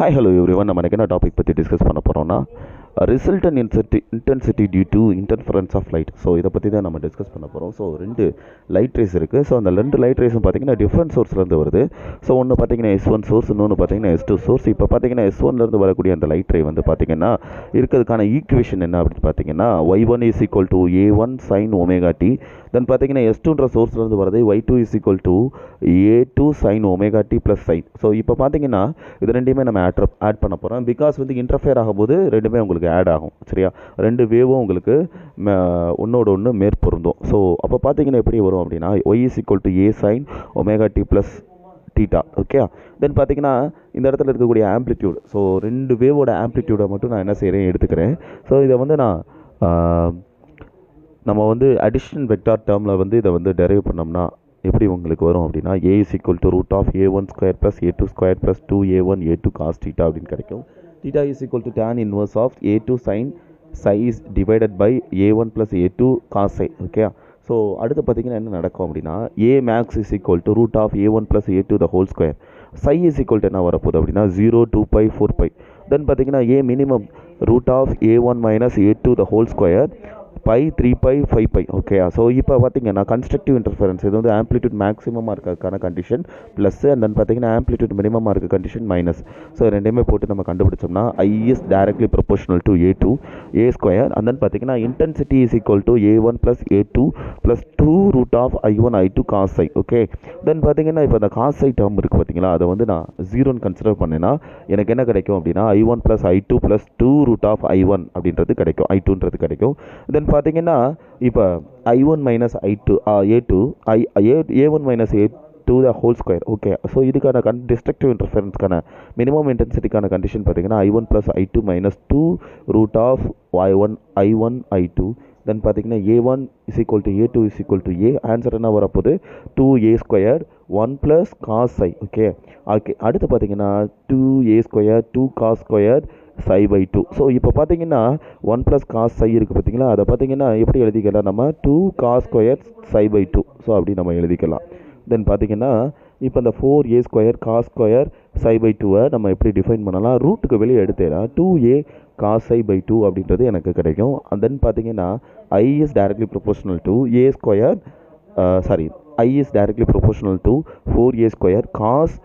Hi hello everyone. நம்ம என்ன topic பற்றி டிஸ்கஸ் பண்ண போகிறோம்னா resultant intensity due to interference of light. So இதை பற்றி தான் நம்ம டிஸ்கஸ் பண்ண போகிறோம். ஸோ 2 லைட் ரேஸ் இருக்குது. ஸோ அந்த 2 லைட் ரேஸும் பார்த்தீங்கன்னா டிஃப்ரெண்ட் சோர்ஸ்லேருந்து வருது. ஸோ ஒன்று பார்த்தீங்கன்னா S1 சோர்ஸ், இன்னொன்று பார்த்தீங்கன்னா S2 சோர்ஸ். இப்போ பார்த்தீங்கன்னா S1லேருந்து வரக்கூடிய அந்த லைட் ரே வந்து பார்த்தீங்கன்னா இருக்கிறதுக்கான ஈக்குவேஷன் என்ன அப்படின்னு பார்த்தீங்கன்னா y1 is equal to a1 sin omega t. தென் பார்த்தீங்கன்னா S2ன்ற சோர்ஸ்லேருந்து வரது y2 is equal to a2 sin omega t plus sin. So இப்போ பார்த்தீங்கன்னா இது ரெண்டையுமே நம்ம ஆட் பண்ண போகிறோம். பிகாஸ் வந்து இன்டர்ஃபியர் ஆகும்போது ரெண்டுமே உங்களுக்கு ஆட் ஆகும். சரியா, 2 வேவும் உங்களுக்கு ஒன்றோட ஒன்று மேற்பொருந்தும். ஸோ அப்போ பார்த்தீங்கன்னா எப்படி வரும் அப்படின்னா y is equal to a sin omega t plus தீட்டா. ஓகே, தென் பார்த்தீங்கன்னா இந்த இடத்துல இருக்கக்கூடிய ஆம்ப்ளிடியூட், ஸோ 2 வேவோட ஆம்ப்ளிடியூடை மட்டும் நான் என்ன செய்கிறேன் எடுத்துக்கிறேன். ஸோ இதை வந்து நான் நம்ம வந்து அடிஷன் வெக்டார் டேர்மில் வந்து இதை வந்து டெரைவ் பண்ணோம்னா எப்படி உங்களுக்கு வரும் அப்படின்னா a is equal to root of a1 square plus a2 square plus 2a1 a2 cos theta அப்படின்னு கிடைக்கும். theta is equal to tan inverse of a2 sin psi is divided by a1 plus a2 cos psi. Okay, so அடுத்து பார்த்தீங்கன்னா என்ன நடக்கும் அப்படின்னா a max is equal to root of a1 plus a2 the whole square. psi is equal to என்ன வரப்போகுது அப்படின்னா 0 2 pi 4 pi. தென் பார்த்தீங்கன்னா a minimum root of a1 minus a2 the whole square pi 3 pi 5 pi. Okay, so இப்போ பார்த்தீங்கன்னா constructive interference இது வந்து amplitude மேக்ஸிமமாக இருக்கிறதுக்கான condition plus, and then பார்த்தீங்கன்னா ஆம்ப்ளிடியூட் மினிமமாக இருக்க கண்டிஷன் மைனஸ். ஸோ ரெண்டையுமே போட்டு நம்ம கண்டுபிடிச்சோம்னா I is directly proportional to a2 a square, and then பார்த்தீங்கன்னா intensity is equal to a1 plus a2 plus 2 root of i1 i2 cos psi. Okay, then பார்த்தீங்கன்னா இப்போ அந்த cos psi டேர்ம் இருக்குது பார்த்தீங்களா, அதை வந்து நான் 0ன்னு கன்சிடர் பண்ணேன்னா எனக்கு என்ன கிடைக்கும் அப்படின்னா i1 plus i2 plus 2 root of i1 அப்படின்றது கிடைக்கும், i2ன்றது கிடைக்கும். தென் பார்த்தீங்கன்னா இப்போ i1 minus i2 a1 minus a2 whole ஹோல் ஸ்கொயர். ஓகே, ஸோ இதுக்கான டிஸ்ட்ரக்டிவ் இன்டர்ஃபரன்ஸ்க்கான மினிமம் இன்டென்சிட்டிக்கான கண்டிஷன் பார்த்தீங்கன்னா i1 plus i2 minus 2 root of i1 i2. Then பார்த்தீங்கன்னா a1 is equal to a2 is equal to a. Answer என்ன வரப்போகுது 2a square 1 plus cos I. Okay, அடுத்து பார்த்தீங்கன்னா 2a square 2 cos square psi by 2. So இப்போ பார்த்தீங்கன்னா 1 plus cos psi இருக்குது பார்த்தீங்களா, அதை பார்த்தீங்கன்னா எப்படி எழுதிக்கலாம் நம்ம 2 cos square psi by 2. So அப்படி நம்ம எழுதிக்கலாம். தென் பார்த்தீங்கன்னா இப்போ இந்த 4a square cos square psi by 2 நம்ம எப்படி டிஃபைன் பண்ணலாம், ரூட்டுக்கு வெளியே எடுத்தேன்னா 2a காஸ் psi by 2 அப்படின்றது எனக்கு கிடைக்கும். அண்ட் தென் பார்த்தீங்கன்னா I is directly proportional to a square I is directly proportional to 4a square cos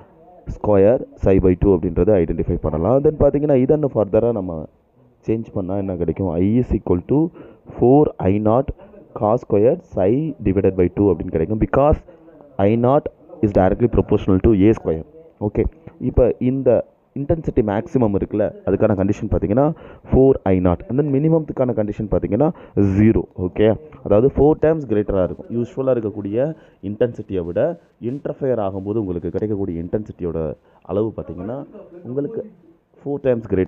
square psi by 2 அப்படின்றத ஐடென்டிஃபை பண்ணலாம். தென் பார்த்தீங்கன்னா இதை இன்னும் ஃபர்தராக நம்ம சேஞ்ச் பண்ணால் என்ன கிடைக்கும், I is equal to 4i0 cos square psi divided by 2 அப்படின்னு கிடைக்கும். Because i0 is directly proportional to a square. Okay, இப்போ இந்த இன்டென்சிட்டி மேக்ஸிமம் இருக்குல்ல, அதுக்கான கண்டிஷன் பார்த்தீங்கன்னா 4i0, அண்ட் தென் மினிமத்துக்கான கண்டிஷன் பார்த்தீங்கன்னா 0. ஓகே, அதாவது 4 டைம்ஸ் கிரேட்டராக இருக்கும். யூஸ்வலாக இருக்கக்கூடிய இன்டென்சிட்டியை விட இன்டர்ஃபயர் ஆகும்போது உங்களுக்கு கிடைக்கக்கூடிய இன்டென்சிட்டியோட அளவு பார்த்தீங்கன்னா உங்களுக்கு 4 டைம்ஸ் கிரேட்